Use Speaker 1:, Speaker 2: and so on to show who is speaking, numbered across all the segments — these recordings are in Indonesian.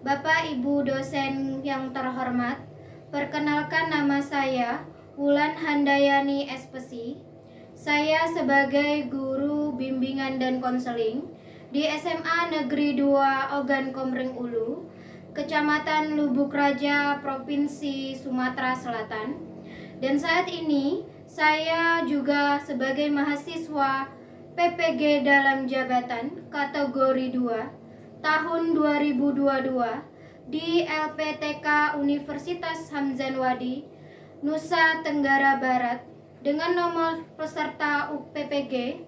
Speaker 1: Bapak Ibu dosen yang terhormat, perkenalkan nama saya Wulan Handayani Espesi. Saya sebagai guru bimbingan dan konseling di SMA Negeri 2 Ogan Komering Ulu, Kecamatan Lubuk Raja, Provinsi Sumatera Selatan. Dan saat ini saya juga sebagai mahasiswa PPG dalam jabatan kategori 2 tahun 2022 di LPTK Universitas Hamzanwadi, Nusa Tenggara Barat dengan nomor peserta UPPG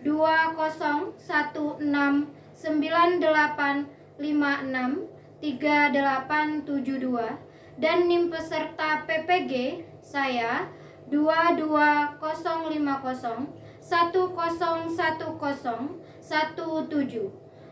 Speaker 1: 201698563872 dan NIM peserta PPG saya 22050101017.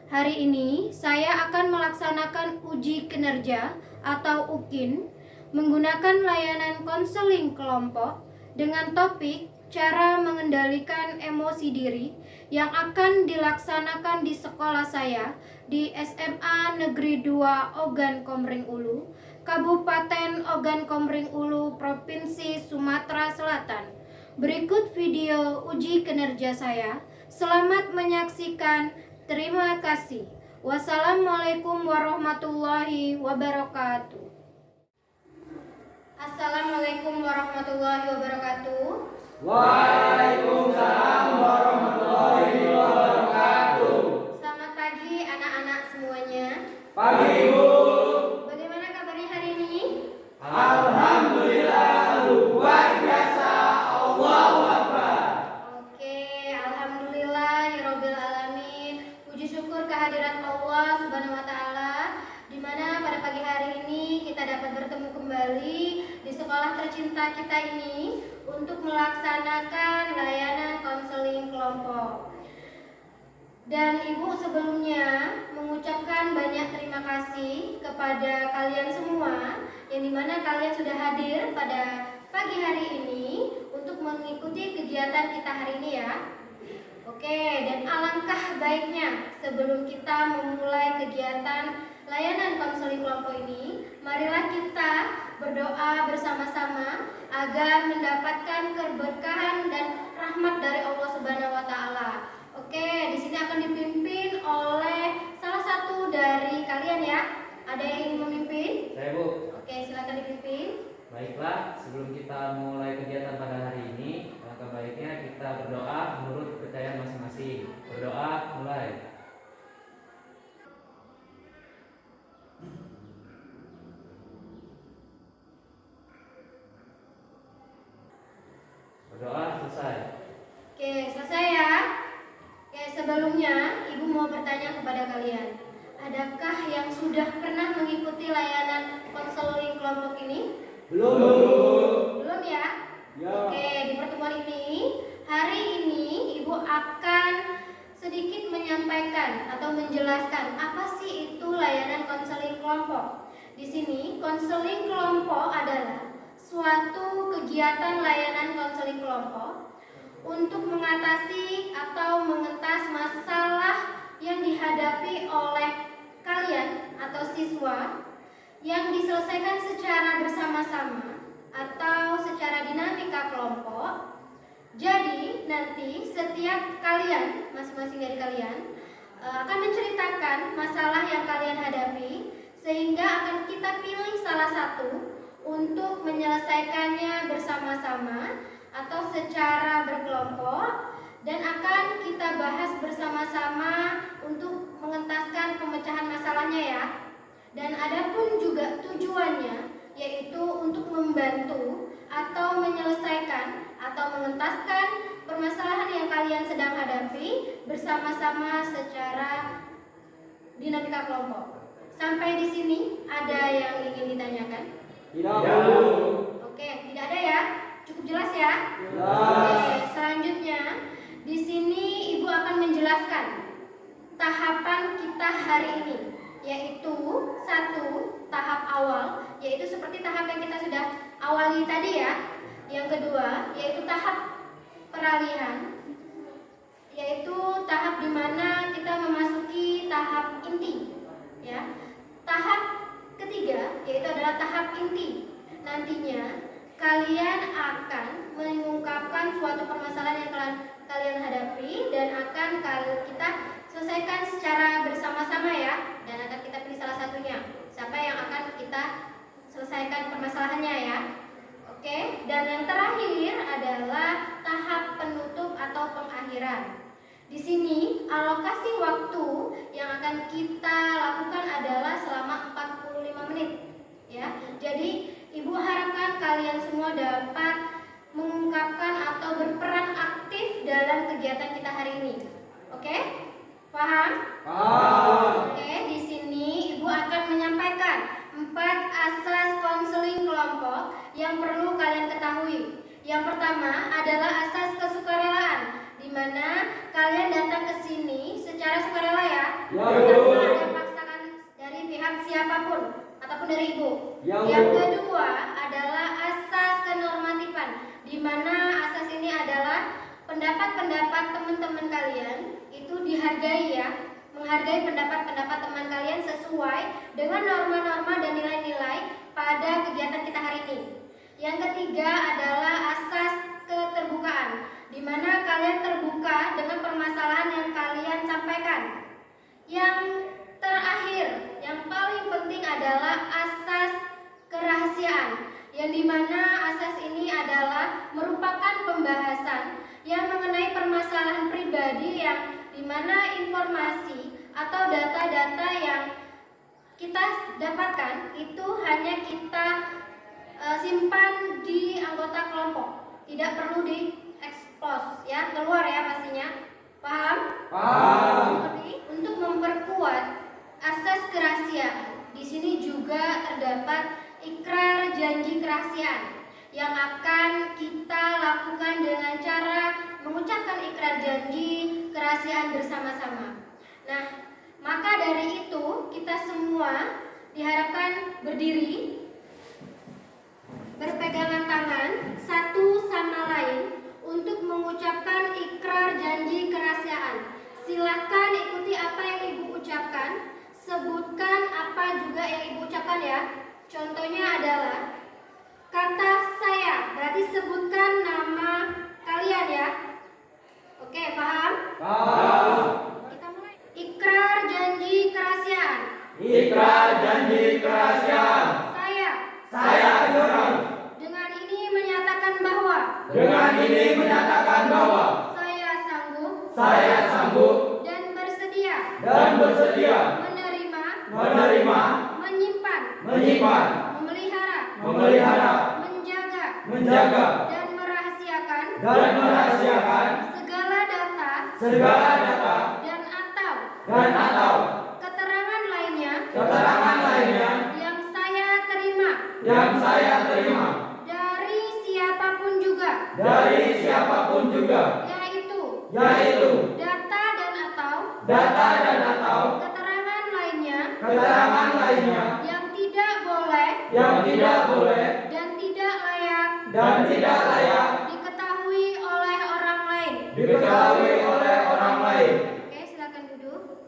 Speaker 1: Hari ini saya akan melaksanakan uji kinerja atau UKIN menggunakan layanan konseling kelompok dengan topik cara mengendalikan emosi diri yang akan dilaksanakan di sekolah saya di SMA Negeri 2 Ogan Komering Ulu, Kabupaten Ogan Komering Ulu, Provinsi Sumatera Selatan. Berikut video uji kinerja saya. Selamat menyaksikan. Terima kasih. Wassalamualaikum warahmatullahi wabarakatuh. Assalamualaikum warahmatullahi wabarakatuh.
Speaker 2: Waalaikumsalam warahmatullahi wabarakatuh.
Speaker 1: Selamat pagi anak-anak semuanya.
Speaker 2: Pagi, Bu.
Speaker 1: Bagaimana kabarnya hari ini?
Speaker 2: Alhamdulillah luar biasa. Allahu Akbar.
Speaker 1: Oke, alhamdulillahirabbil alamin. Puji syukur kehadirat Allah Subhanahu wa taala di mana pada pagi hari ini kita dapat bertemu kembali di sekolah tercinta kita ini untuk melaksanakan layanan konseling kelompok. Dan Ibu sebelumnya mengucapkan banyak terima kasih kepada kalian semua yang dimana kalian sudah hadir pada pagi hari ini untuk mengikuti kegiatan kita hari ini ya. Oke, dan alangkah baiknya sebelum kita memulai kegiatan layanan konseling kelompok ini, marilah kita berdoa bersama-sama agar mendapatkan keberkahan dan rahmat dari Allah Subhanahu wa taala. Oke, di sini akan dipimpin oleh salah satu dari kalian ya. Ada yang ingin memimpin?
Speaker 2: Saya, Bu.
Speaker 1: Oke, silakan dipimpin.
Speaker 2: Baiklah, sebelum kita mulai kegiatan pada hari ini, alangkah baiknya kita berdoa menurut kepercayaan masing-masing. Berdoa mulai. Berdoa selesai.
Speaker 1: Oke, selesai ya. Oke, sebelumnya Ibu mau bertanya kepada kalian. Adakah yang sudah pernah mengikuti layanan konseling kelompok ini?
Speaker 2: Belum.
Speaker 1: Belum ya?
Speaker 2: Ya.
Speaker 1: Oke, di pertemuan ini, hari ini Ibu akan sedikit menyampaikan atau menjelaskan apa sih itu layanan konseling kelompok. Di sini, konseling kelompok adalah suatu kegiatan layanan konseling kelompok untuk mengatasi atau mengentas masalah yang dihadapi oleh kalian atau siswa yang diselesaikan secara bersama-sama atau secara dinamika kelompok. Jadi nanti setiap kalian, masing-masing dari kalian akan menceritakan masalah yang kalian hadapi, sehingga akan kita pilih salah satu untuk menyelesaikannya bersama-sama atau secara berkelompok, dan akan kita bahas bersama-sama untuk mengentaskan pemecahan masalahnya ya. Dan adapun juga tujuannya yaitu untuk membantu atau menyelesaikan atau mengentaskan permasalahan yang kalian sedang hadapi bersama-sama secara dinamika kelompok. Sampai di sini ada yang ingin ditanyakan?
Speaker 2: Tidak.
Speaker 1: Oke, tidak ada ya? Cukup jelas ya?
Speaker 2: Jelas.
Speaker 1: Oke, selanjutnya di sini Ibu akan menjelaskan tahapan kita hari ini, yaitu satu tahap awal, yaitu seperti tahap yang kita sudah awali tadi ya. Yang kedua yaitu tahap peralihan, yaitu tahap di mana kita memasuki tahap inti ya. tahap ketiga yaitu adalah tahap inti. Nantinya kalian akan mengungkapkan suatu permasalahan yang kalian hadapi dan akan kita selesaikan secara bersama-sama ya, dan akan kita pilih salah satunya siapa yang akan kita selesaikan permasalahannya ya. Oke, dan yang terakhir adalah tahap penutup atau pengakhiran. Di sini alokasi waktu yang akan kita lakukan adalah selama 45 menit ya. Jadi Ibu harapkan kalian semua dapat mengungkapkan atau berperan aktif dalam kegiatan kita hari ini. Oke? Paham?
Speaker 3: Paham.
Speaker 1: Oke, di sini Ibu akan menyampaikan 4 asas konseling kelompok yang perlu kalian ketahui. Yang pertama adalah asas kesukarelaan, di mana kalian datang ke sini secara sukarela ya. Tanpa ada paksaan dari pihak siapapun ataupun dari Ibu. Yang kedua adalah asas kenormatifan, di mana asas ini adalah pendapat-pendapat teman-teman kalian itu dihargai ya, menghargai pendapat-pendapat teman kalian sesuai dengan norma-norma dan nilai-nilai pada kegiatan kita hari ini. Yang ketiga adalah asas keterbukaan, di mana kalian terbuka dengan permasalahan yang kalian sampaikan. Yang terakhir, yang paling penting adalah asas kerahasiaan, yang dimana asas ini adalah merupakan pembahasan yang mengenai permasalahan pribadi, yang dimana informasi atau data-data yang kita dapatkan itu hanya kita simpan di anggota kelompok, tidak perlu diekspos ya, keluar ya pastinya. Paham?
Speaker 3: Paham.
Speaker 1: Untuk memperkuat asas kerahasiaan, di sini juga terdapat ikrar janji kerahasiaan yang akan kita lakukan dengan cara mengucapkan ikrar janji kerahasiaan bersama-sama. Nah, maka dari itu kita semua diharapkan berdiri, berpegangan tangan satu sama lain untuk mengucapkan ikrar janji kerahasiaan. Silakan ikuti apa yang Ibu ucapkan, sebutkan apa juga yang Ibu ucapkan ya. Contohnya adalah kata saya, berarti sebutkan nama kalian ya. Oke, paham?
Speaker 3: Paham.
Speaker 1: Kita mulai. Ikrar janji kerahasiaan.
Speaker 3: Ikrar janji kerahasiaan.
Speaker 1: Saya
Speaker 3: Yoram.
Speaker 1: dengan ini menyatakan bahwa
Speaker 3: saya sanggup
Speaker 1: dan bersedia menerima, menyimpan, memelihara, menjaga dan merahasiakan segala data dan atau keterangan lainnya yang saya terima dari siapapun juga, yaitu data dan atau keterangan lainnya yang tidak boleh dan tidak layak diketahui oleh orang lain. Oke, silakan duduk.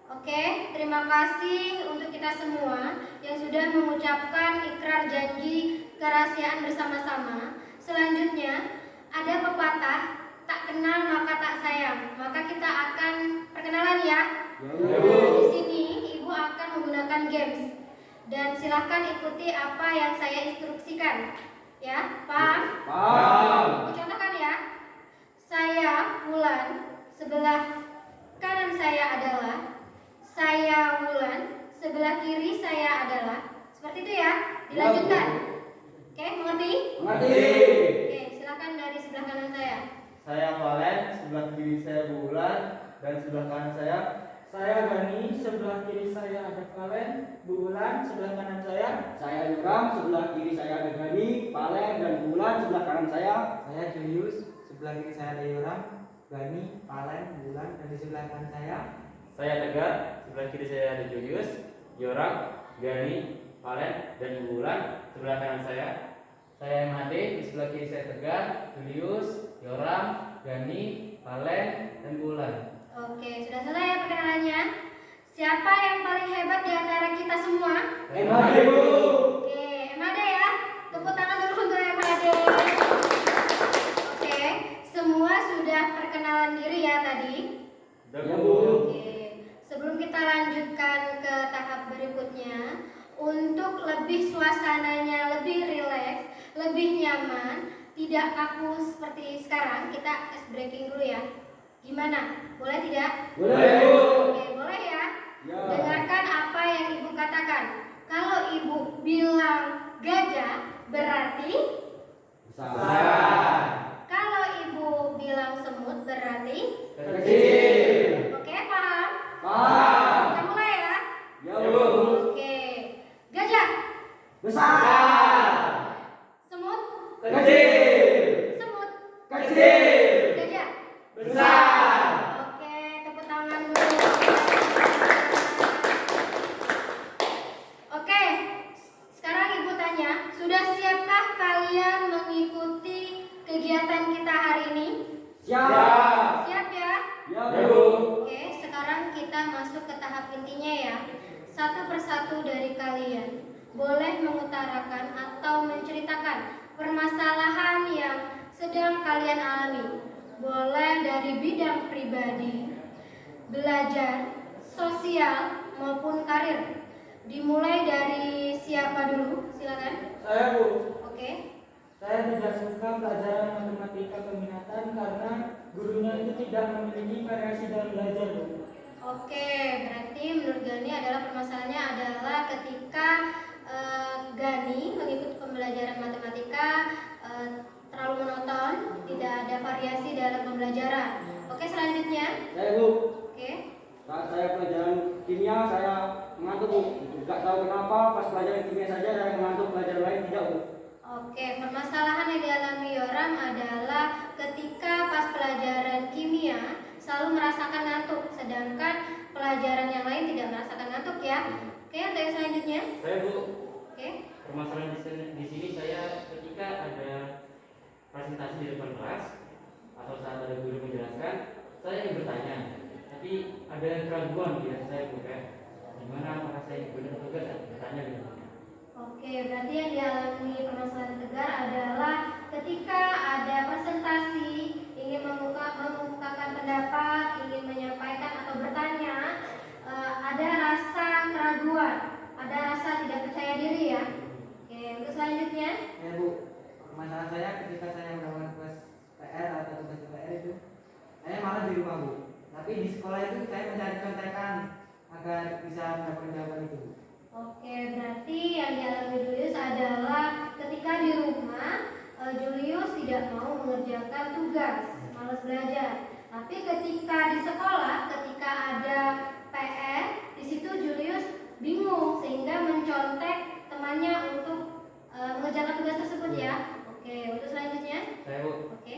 Speaker 1: Oke, terima kasih untuk kita semua yang sudah mengucapkan ikrar janji kerahasiaan bersama-sama. Selanjutnya ada pepatah, tak kenal maka tak sayang. Maka kita akan perkenalan ya. Di sini Ibu akan menggunakan games dan silahkan ikuti apa yang saya instruksikan. Ya, paham?
Speaker 3: Paham.
Speaker 1: Ibu contohkan ya. Saya Wulan, sebelah kanan saya adalah saya Wulan, sebelah kiri saya adalah. Seperti itu ya. Dilanjutkan. Oke, mengerti?
Speaker 3: Mengerti.
Speaker 1: Oke, silakan dari sebelah kanan saya.
Speaker 4: Saya Valen, sebelah kiri saya Bulan, dan sebelah kanan saya Gani, sebelah kiri saya ada Valen, Bu Bulan, sebelah kanan saya
Speaker 3: Yoram, sebelah kiri saya ada Gani, Valen dan Bulan, sebelah kanan saya
Speaker 4: Julius, sebelah kiri saya ada Yoram, Gani, Valen, Bulan, dan di sebelah kanan saya
Speaker 2: Tegar, sebelah kiri saya ada Julius, Yoram, Gani, Valen, dan Bulan. Sebelah kanan saya MHD, di sebelah kiri saya Tegar, Julius, Yoram, Gani, Valen, dan Bulan.
Speaker 1: Oke, sudah selesai ya perkenalannya. Siapa yang paling hebat di antara kita semua?
Speaker 3: MHD, Bu.
Speaker 1: Oke, MHD ya. Tepuk tangan dulu untuk MHD. Oke, semua sudah perkenalan diri ya tadi.
Speaker 3: Ya, Bu.
Speaker 1: Oke, sebelum kita lanjutkan ke tahap berikutnya, untuk lebih suasananya lebih rileks, lebih nyaman, tidak kaku seperti sekarang, kita ice breaking dulu ya. Gimana? Boleh tidak?
Speaker 3: Boleh, Bu.
Speaker 1: Oke, boleh ya.
Speaker 3: Ya.
Speaker 1: Dengarkan apa yang ibu katakan. Kalau ibu bilang gajah, berarti
Speaker 3: Besar.
Speaker 1: kalau ibu bilang semut, berarti
Speaker 3: Kecil.
Speaker 1: oke, paham?
Speaker 3: Paham.
Speaker 1: Kita mulai ya.
Speaker 3: Ya, Bu.
Speaker 1: Oke, gajah,
Speaker 3: Besar.
Speaker 1: semut,
Speaker 3: Kecil.
Speaker 1: semut,
Speaker 3: Kecil.
Speaker 1: gajah.
Speaker 3: Besar.
Speaker 1: Oke, tepuk tangan dulu. Oke, sekarang ibu tanya, sudah siapkah kalian mengikuti kegiatan kita hari ini?
Speaker 3: Siap.
Speaker 1: Siap ya?
Speaker 3: Ya, Bu.
Speaker 1: Oke, sekarang kita masuk ke tahap intinya ya. Satu persatu dari kalian boleh mengutarakan atau menceritakan permasalahan yang sedang kalian alami. Boleh dari bidang pribadi, belajar, sosial, maupun karir. Dimulai dari siapa dulu? Silakan.
Speaker 4: Saya, Bu.
Speaker 1: Oke.
Speaker 4: Saya tidak suka pelajaran matematika peminatan karena gurunya itu tidak memiliki variasi dalam belajar, Bu.
Speaker 1: Oke, berarti menurut Gani adalah permasalahannya adalah ketika Gani mengikuti pembelajaran matematika terlalu monoton, tidak ada variasi dalam pembelajaran. Oke, selanjutnya.
Speaker 3: Saya, Bu.
Speaker 1: Oke.
Speaker 3: Saat saya pelajaran kimia, saya mengantuk, Bu. Tidak tahu kenapa pas pelajaran kimia saja saya mengantuk, pelajaran lain tidak, Bu.
Speaker 1: Oke, permasalahan yang dialami Yoram adalah ketika pas pelajaran kimia selalu merasakan ngantuk, sedangkan pelajaran yang lain tidak merasakan ngantuk ya. Oke, untuk yang selanjutnya.
Speaker 2: Saya, Bu,
Speaker 1: Oke.
Speaker 2: permasalahan di sini saya ketika ada presentasi di depan kelas atau saat ada guru menjelaskan, saya ingin bertanya, tapi ada keraguan di hati saya, Bu, kayak gimana apakah saya benar benar bertanya gitu.
Speaker 1: Oke, berarti yang dialami permasalahan Tegar adalah ketika ada presentasi, ingin mengemukakan pendapat, ingin menyampaikan atau bertanya, ada rasa keraguan, ada rasa tidak percaya diri ya. Oke, untuk selanjutnya.
Speaker 5: Ya, Bu, masalah saya ketika saya melakukan tugas PR atau tugas PR itu saya malah di rumah, Bu. Tapi di sekolah itu saya mencari contekan agar bisa mendapatkan jawaban itu, Bu.
Speaker 1: Oke, berarti yang dialami Julius adalah ketika di rumah Julius tidak mau mengerjakan tugas, malas belajar. Tapi ketika di sekolah, ketika ada PR, di situ Julius bingung sehingga mencontek temannya untuk mengerjakan tugas tersebut ya. Oke, untuk selanjutnya.
Speaker 2: Saya, Bu,
Speaker 1: Oke.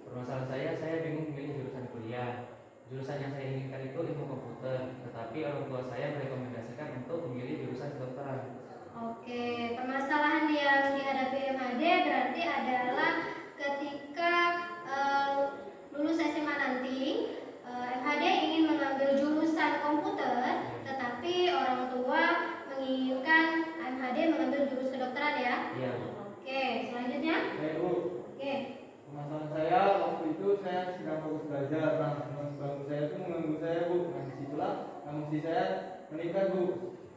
Speaker 2: permasalahan saya bingung memilih jurusan kuliah. Jurusan yang saya inginkan itu ilmu komputer, tetapi orang tua saya merekomendasikan untuk memilih jurusan kedokteran.
Speaker 1: Oke, permasalahan yang dihadapi MHD berarti adalah ketika lulus SMA nanti, MHD ingin mengambil jurusan komputer, tetapi orang tua menginginkan MHD mengambil jurusan kedokteran ya.
Speaker 2: Iya, Bu.
Speaker 1: Oke, selanjutnya.
Speaker 4: Saya, Bu.
Speaker 1: Oke.
Speaker 4: Masalah saya waktu itu saya sedang fokus belajar, nah teman sebangku saya itu mengganggu saya, Bu. Nah disitulah emosi saya meningkat, Bu.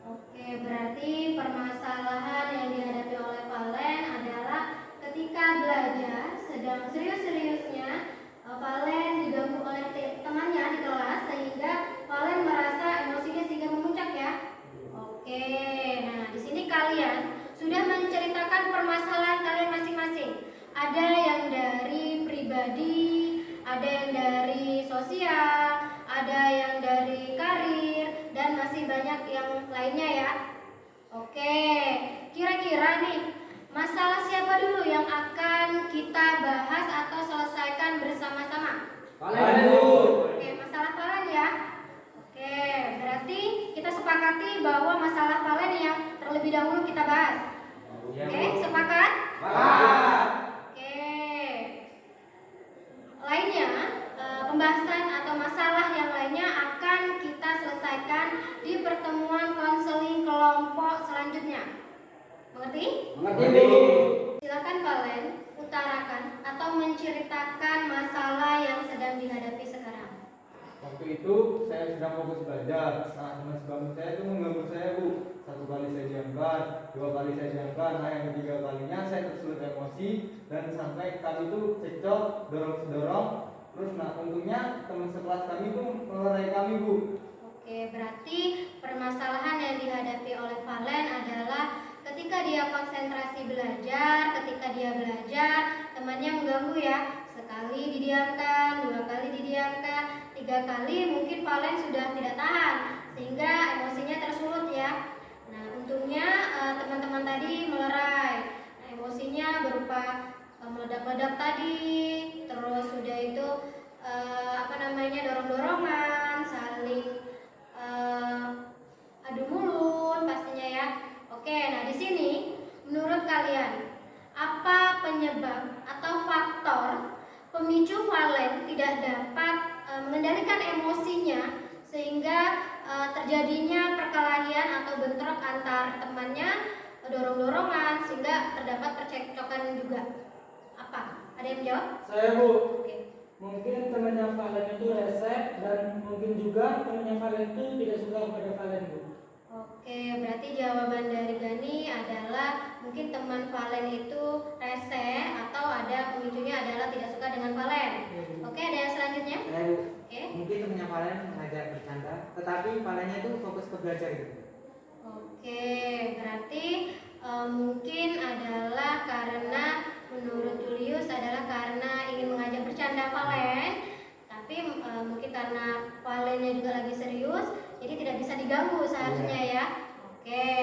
Speaker 1: Oke, berarti permasalahan yang dihadapi oleh Valen adalah ketika belajar sedang serius-seriusnya, Valen diganggu oleh temannya di kelas sehingga Valen merasa emosinya sehingga memuncak ya. Oke, nah di sini kalian sudah menceritakan permasalahan kalian masing-masing. Ada yang dari pribadi, ada yang dari sosial, ada yang dari karir, dan masih banyak yang lainnya ya. Oke, kira-kira nih, masalah siapa dulu yang akan kita bahas atau selesaikan bersama-sama?
Speaker 3: Kalian, Bu.
Speaker 1: Oke, masalah Valen ya. Oke, berarti kita sepakati bahwa masalah Valen yang terlebih dahulu kita bahas.
Speaker 2: Iya,
Speaker 1: Oke,
Speaker 2: Bu.
Speaker 1: sepakat?
Speaker 3: Pak.
Speaker 1: Oke. Lainnya, pembahasan atau masalah yang lainnya akan kita selesaikan selesaikan di pertemuan konseling kelompok selanjutnya. Mengerti?
Speaker 3: Mengerti, Bu?
Speaker 1: Silakan Valen utarakan atau menceritakan masalah yang sedang dihadapi sekarang.
Speaker 4: Waktu itu saya sedang fokus belajar. Saat teman sebangku saya itu mengganggu saya, Bu. 1 kali saya diamkan, 2 kali saya diamkan. Nah, yang ketiga kalinya saya tersulut emosi dan sampai kami itu cekcok, dorong. Terus untungnya teman sekelas kami itu melerai kami, Bu.
Speaker 1: Oke, berarti permasalahan yang dihadapi oleh Valen adalah ketika dia konsentrasi belajar, ketika dia belajar, temannya mengganggu ya. Sekali didiamkan, 2 kali didiamkan, 3 kali mungkin Valen sudah tidak tahan sehingga emosinya tersulut ya. Nah, untungnya teman-teman tadi melerai. Nah, emosinya berupa meledak-ledak tadi, terus sudah itu dorong-dorongan, saling adu mulut pastinya ya. Oke, nah di sini menurut kalian apa penyebab atau faktor pemicu Valen tidak dapat mengendalikan emosinya sehingga terjadinya perkelahian atau bentrok antar temannya, dorong-dorongan sehingga terdapat percekcokan juga? Apa? Ada yang menjawab?
Speaker 6: Saya, Bu.
Speaker 1: Oke.
Speaker 6: Mungkin temannya Valen itu rese dan mungkin juga temannya Valen itu tidak suka kepada Valen, Bu.
Speaker 1: Oke, berarti jawaban dari Gani adalah mungkin teman Valen itu rese atau ada pemicunya adalah tidak suka dengan Valen. Oke, ada yang selanjutnya?
Speaker 5: Saya, Bu.
Speaker 1: Oke.
Speaker 5: Mungkin temannya Valen mengajak bercanda, tetapi Valennya itu fokus ke belajar gitu.
Speaker 1: Oke, berarti mungkin adalah karena menurut Julius adalah karena ingin mengajak bercanda Valen, tapi mungkin karena Valennya juga lagi serius, jadi tidak bisa diganggu seharusnya ya. Oke,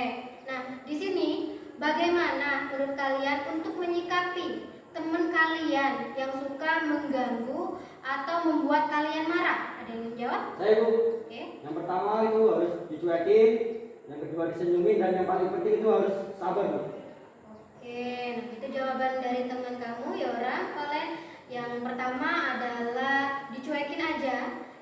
Speaker 1: nah di sini bagaimana menurut kalian untuk menyikapi teman kalian yang suka mengganggu atau membuat kalian marah? Ada yang menjawab?
Speaker 3: Saya, Bu.
Speaker 1: Oke.
Speaker 3: Yang pertama itu harus dicuekin, yang kedua disenyumin, dan yang paling penting itu harus sabar, Bu.
Speaker 1: Oke, nah itu jawaban dari teman kamu Yora, Valen. Yang pertama adalah dicuekin aja,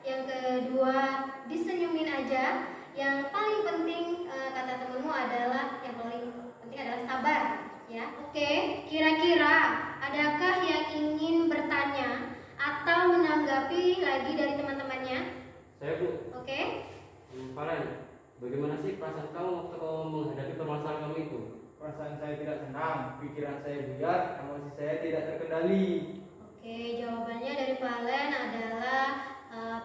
Speaker 1: yang kedua disenyumin aja, yang paling penting kata temanmu adalah yang paling penting adalah sabar, ya. Oke, kira-kira adakah yang ingin bertanya atau menanggapi lagi dari teman-temannya?
Speaker 2: Saya, Bu.
Speaker 1: Oke.
Speaker 2: Valen, bagaimana sih perasaan kamu waktu kamu menghadapi permasalahan kamu itu?
Speaker 4: Perasaan saya tidak senang, pikiran saya buyar, emosi saya tidak terkendali.
Speaker 1: Oke, jawabannya dari Valen adalah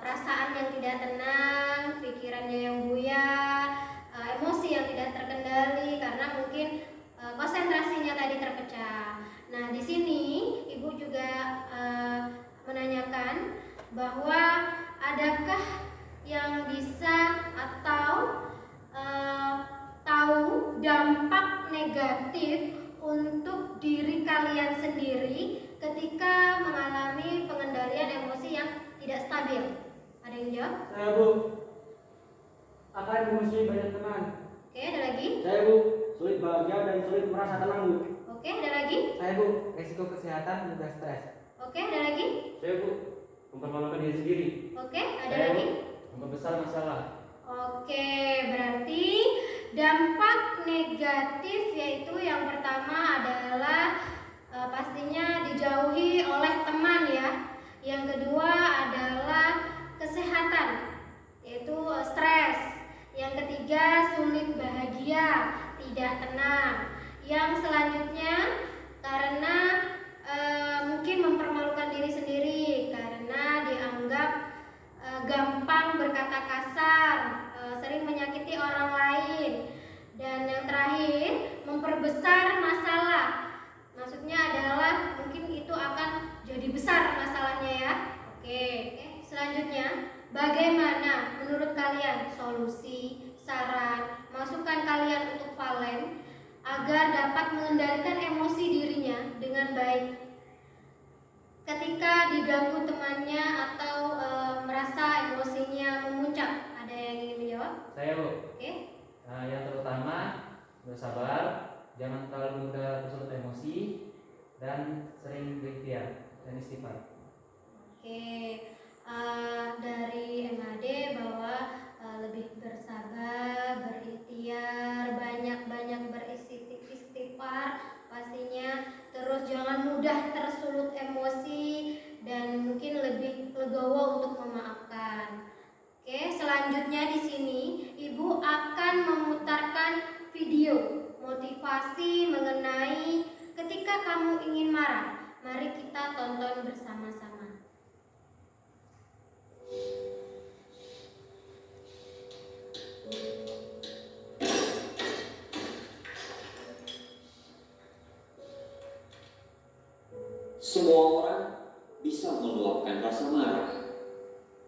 Speaker 1: perasaan yang tidak tenang, pikirannya yang buyar, emosi yang tidak terkendali karena mungkin konsentrasinya tadi terpecah. Nah, di sini Ibu juga menanyakan bahwa adakah yang bisa atau tahu dampak negatif untuk diri kalian sendiri ketika mengalami pengendalian emosi yang tidak stabil? Ada yang jawab?
Speaker 6: Saya, Bu. Akan memusuhi banyak teman.
Speaker 1: Oke, ada lagi?
Speaker 3: Saya, Bu, sulit bahagia dan sulit merasa tenang, Bu.
Speaker 1: Oke, ada lagi?
Speaker 5: Saya, Bu, resiko kesehatan juga stres.
Speaker 1: Oke, ada lagi?
Speaker 2: Saya, Bu, mempermalukan diri sendiri.
Speaker 1: Oke, ada
Speaker 2: Saya, Bu,
Speaker 1: lagi?
Speaker 2: memperbesar masalah.
Speaker 1: Oke, berarti dampak negatif yaitu yang pertama adalah pastinya dijauhi oleh teman ya. Yang kedua adalah kesehatan, yaitu stres. Yang ketiga sulit bahagia, tidak tenang. Yang selanjutnya karena mungkin mempermalukan diri sendiri karena dianggap gampang berkata kasar, sering menyakiti orang lain, dan yang terakhir memperbesar masalah. Maksudnya adalah mungkin itu akan jadi besar masalahnya ya. Oke, selanjutnya bagaimana menurut kalian solusi, saran, masukan kalian untuk Valen agar dapat mengendalikan emosi dirinya dengan baik ketika diganggu temannya atau merasa emosinya memuncak? Ada yang ingin menjawab?
Speaker 2: Saya, Bu.
Speaker 1: Oke.
Speaker 2: Yang terutama bersabar, jangan terlalu mudah tersulut emosi, dan sering berikhtiar dan istighfar.
Speaker 1: Oke, dari MAD bahwa lebih kamu ingin marah? Mari kita tonton bersama-sama.
Speaker 7: Semua orang bisa meluapkan rasa marah,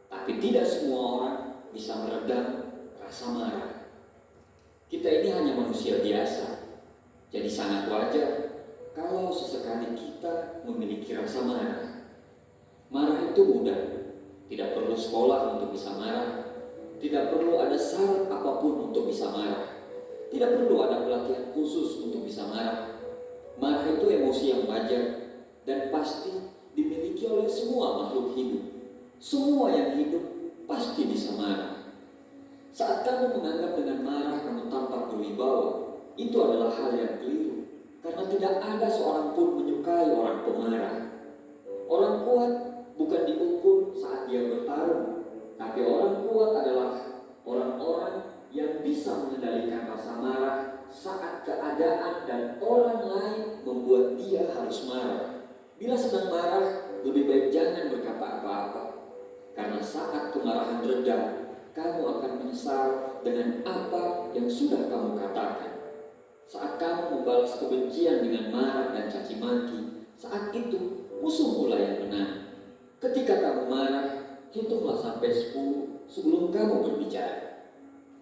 Speaker 7: tapi tidak semua orang bisa meredam rasa marah. Kita ini hanya manusia biasa, jadi sangat wajar kalau sesekali kita memiliki rasa marah. Marah itu mudah, tidak perlu sekolah untuk bisa marah, tidak perlu ada syarat apapun untuk bisa marah, tidak perlu ada pelatihan khusus untuk bisa marah. Marah itu emosi yang wajar dan pasti dimiliki oleh semua makhluk hidup. Semua yang hidup pasti bisa marah. Saat kamu menganggap dengan marah kamu tampak berwibawa, itu adalah hal yang keliru, karena tidak ada seorang pun menyukai orang pemarah. Orang kuat bukan diukur saat dia bertarung, tapi orang kuat adalah orang-orang yang bisa mengendalikan rasa marah saat keadaan dan orang lain membuat dia harus marah. Bila sedang marah, lebih baik jangan berkata apa-apa, karena saat kemarahan reda, kamu akan menyesal dengan apa yang sudah kamu katakan. Saat kamu membalas kebencian dengan marah dan caci maki, saat itu musuhmu yang menang. Ketika kamu marah, hitunglah sampai 10 sebelum kamu berbicara.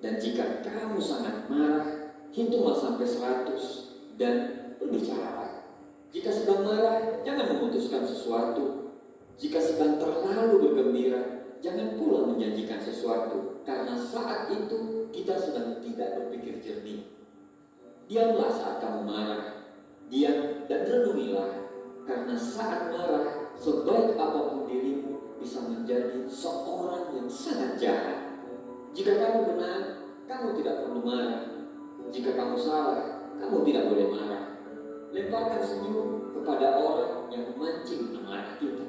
Speaker 7: Dan jika kamu sangat marah, hitunglah sampai 100 dan berbicaralah. Jika sedang marah, jangan memutuskan sesuatu. Jika sedang terlalu bergembira, jangan pula menjanjikan sesuatu, karena saat itu kita sedang tidak berpikir jernih. Diamlah saat kamu marah, diam dan renungilah, karena saat marah, sebaik apapun dirimu bisa menjadi seorang yang sangat jahat. Jika kamu benar, kamu tidak perlu marah. Jika kamu salah, kamu tidak boleh marah. Lemparkan senyum kepada orang yang memancing amarah kita.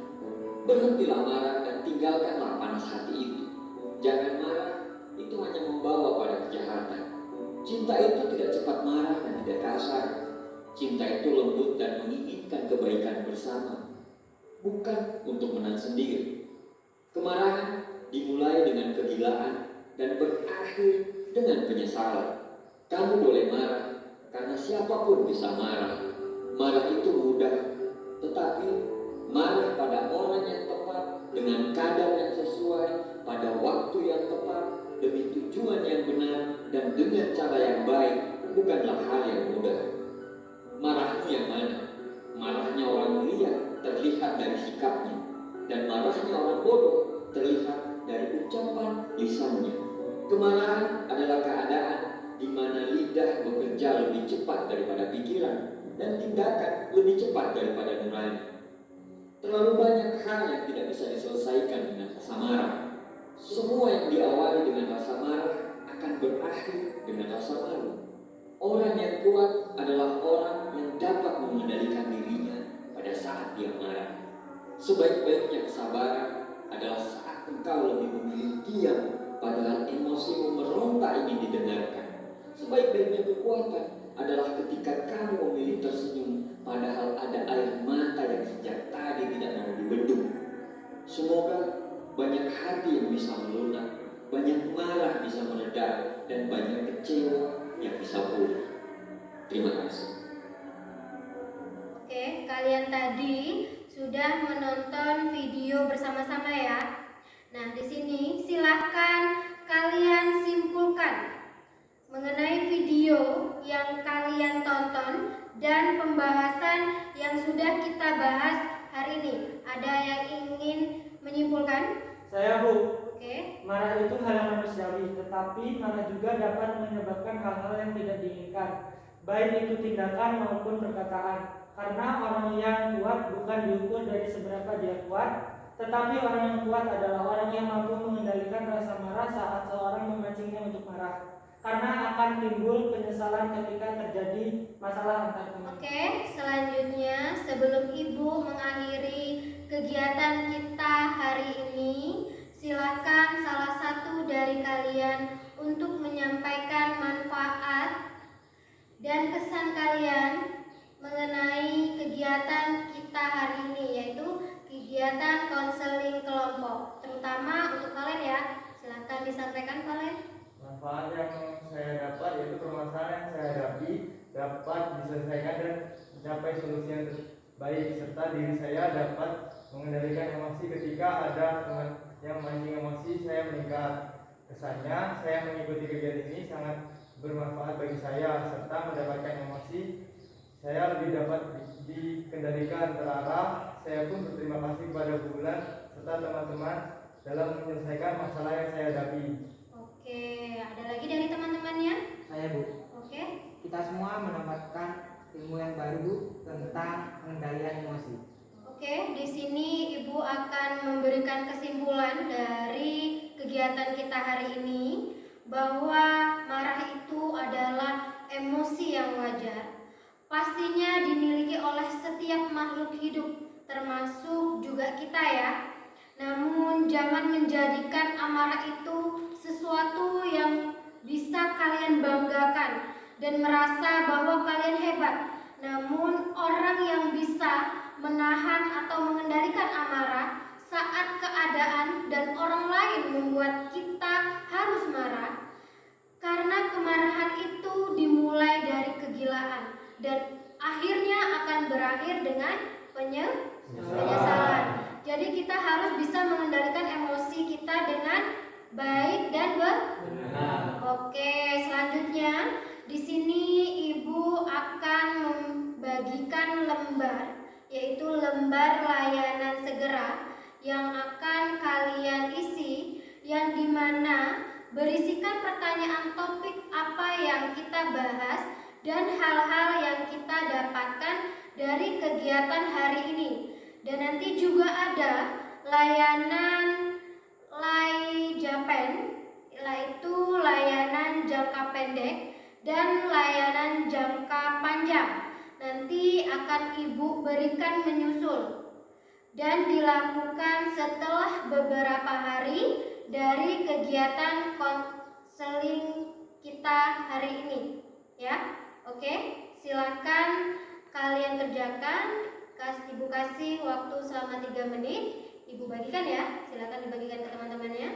Speaker 7: Berhentilah marah dan tinggalkanlah panas hati itu. Jangan marah, itu hanya membawa pada kejahatan. Cinta itu tidak cepat marah dan tidak kasar. Cinta itu lembut dan menginginkan kebaikan bersama, bukan untuk menang sendiri. Kemarahan dimulai dengan kegilaan dan berakhir dengan penyesalan. Kamu boleh marah, karena siapapun bisa marah. Marah itu mudah, tetapi marah pada orang yang tepat, dengan kadar yang sesuai, pada waktu yang tepat, demi tujuan yang benar, dan dengan cara yang baik, bukanlah hal yang mudah. Marahmu yang mana? Marahnya orang liar terlihat dari sikapnya, dan marahnya orang bodoh terlihat dari ucapan lisannya. Kemarahan adalah keadaan di mana lidah bekerja lebih cepat daripada pikiran, dan tindakan lebih cepat daripada nurani. Terlalu banyak hal yang tidak bisa diselesaikan dengan rasa marah. Semua yang diawali dengan rasa marah akan berakhir dengan rasa malu. Orang yang kuat adalah orang yang dapat mengendalikan dirinya pada saat dia marah. Sebaik-baiknya kesabaran adalah saat engkau lebih memilih diam, padahal emosimu meronta ingin didengarkan. Sebaik-baiknya kekuatan adalah ketika kamu memilih tersenyum, padahal ada air mata yang sejak tadi tidak mau dibendung. Semoga banyak hati yang bisa melunak, banyak marah bisa mereda, dan banyak kecewa yang bisa pulih. Terima kasih.
Speaker 1: Oke, kalian tadi sudah menonton video bersama-sama ya. Nah, di sini silakan kalian simpulkan mengenai video yang kalian tonton dan pembahasan yang sudah kita bahas hari ini. Ada yang ingin menyimpulkan?
Speaker 6: Saya, Bu.
Speaker 1: Oke.
Speaker 6: Marah itu hal yang manusiawi, tetapi marah juga dapat menyebabkan hal-hal yang tidak diinginkan, baik itu tindakan maupun perkataan. Karena orang yang kuat bukan diukur dari seberapa dia kuat, tetapi orang yang kuat adalah orang yang mampu mengendalikan rasa marah saat seorang memancingnya untuk marah. Karena akan timbul penyesalan ketika terjadi masalah antar teman.
Speaker 1: Oke, selanjutnya sebelum Ibu mengakhiri kegiatan kita hari ini, silakan salah satu dari kalian untuk menyampaikan manfaat dan kesan kalian mengenai kegiatan kegiatan konseling kelompok, terutama untuk kalian ya. Silahkan disampaikan kalian.
Speaker 4: Manfaat yang saya dapat yaitu permasalahan yang saya hadapi dapat diselesaikan dan mencapai solusi yang terbaik, serta diri saya dapat mengendalikan emosi ketika ada teman yang memancing emosi saya meningkat. Kesannya saya mengikuti kegiatan ini sangat bermanfaat bagi saya serta mendapatkan emosi saya lebih dapat dikendalikan terarah. Saya pun berterima kasih kepada Bulan serta teman-teman dalam menyelesaikan masalah yang saya hadapi.
Speaker 1: Oke, ada lagi dari teman-temannya?
Speaker 5: Saya Bu,
Speaker 1: Oke.
Speaker 5: kita semua mendapatkan ilmu yang baru Bu tentang pengendalian emosi.
Speaker 1: Oke, di sini Ibu akan memberikan kesimpulan dari kegiatan kita hari ini bahwa marah itu adalah emosi yang wajar. Pastinya dimiliki oleh setiap makhluk hidup, termasuk juga kita ya. Namun jangan menjadikan amarah itu sesuatu yang bisa kalian banggakan dan merasa bahwa kalian hebat. Namun orang yang bisa menahan atau mengendalikan amarah saat keadaan dan orang lain membuat kita harus marah. Karena kemarahan itu dimulai dari kegilaan dan akhirnya akan berakhir dengan penyesalan. Jadi kita harus bisa mengendalikan emosi kita dengan baik dan benar. Oke, selanjutnya di sini Ibu akan membagikan lembar, yaitu lembar layanan segera yang akan kalian isi, yang dimana berisikan pertanyaan topik apa yang kita bahas dan hal-hal yang kita dapatkan dari kegiatan hari ini. Dan nanti juga ada layanan LayJapen, yaitu layanan jangka pendek dan layanan jangka panjang. Nanti akan Ibu berikan menyusul dan dilakukan setelah beberapa hari dari kegiatan konseling kita hari ini ya. Oke, silakan kalian kerjakan. Ibu kasih waktu selama 3 menit. Ibu bagikan ya, silakan dibagikan ke teman-temannya.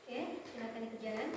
Speaker 1: Oke, silakan dikerjakan.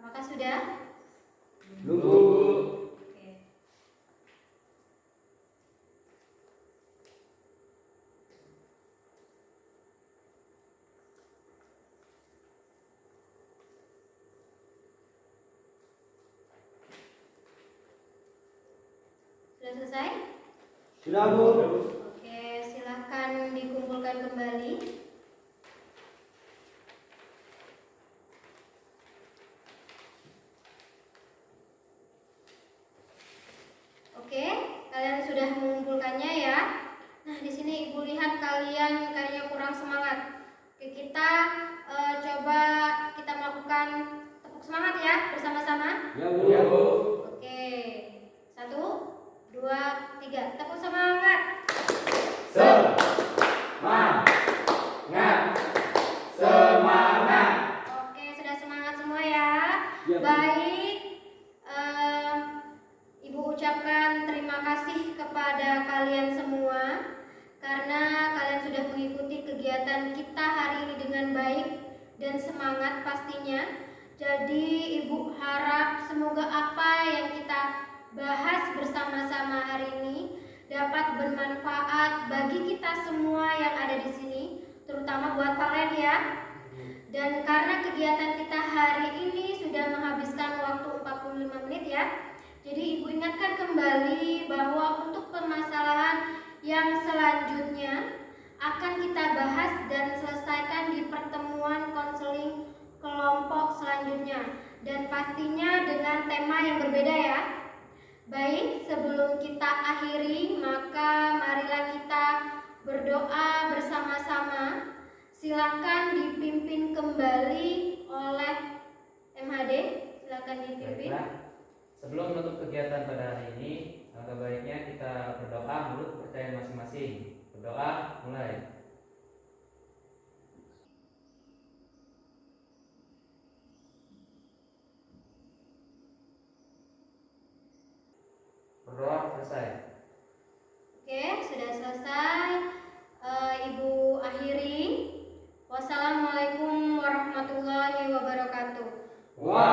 Speaker 1: Apakah sudah? Oke. Sudah selesai?
Speaker 3: Sudah Bu.
Speaker 1: Oke, silahkan dikumpulkan kembali. Oke, kalian sudah mengumpulkannya ya. Nah, di sini Ibu lihat kalian kayaknya kurang semangat. Oke, kita coba kita melakukan tepuk semangat ya bersama-sama.
Speaker 3: Ya Bu.
Speaker 1: Oke, 1, 2, 3, tepuk semangat.
Speaker 3: Semangat.
Speaker 1: Oke, sudah semangat semua ya.
Speaker 3: Ya, Bu.
Speaker 1: Baik, Ibu ucapkan terima kasih kepada kalian semua karena kalian sudah mengikuti kegiatan kita hari ini dengan baik dan semangat pastinya. Jadi Ibu harap semoga apa yang kita bahas bersama-sama hari ini dapat bermanfaat bagi kita semua yang ada di sini, terutama buat kalian ya. Dan karena kegiatan kita hari ini sudah menghabiskan waktu 45 menit ya, jadi Ibu ingatkan kembali bahwa untuk permasalahan yang selanjutnya akan kita bahas dan selesaikan di pertemuan konseling kelompok selanjutnya, dan pastinya dengan tema yang berbeda ya. Baik, sebelum kita akhiri, maka marilah kita berdoa bersama-sama. Silakan dipimpin kembali oleh MHD. Silakan dipimpin.
Speaker 2: Baiklah. Sebelum menutup kegiatan pada hari ini, alangkah baiknya kita berdoa menurut kepercayaan masing-masing. Berdoa mulai. Berdoa selesai.
Speaker 1: Oke, sudah selesai. Ibu akhiri. Wassalamualaikum warahmatullahi wabarakatuh.
Speaker 3: Waalaikumsalam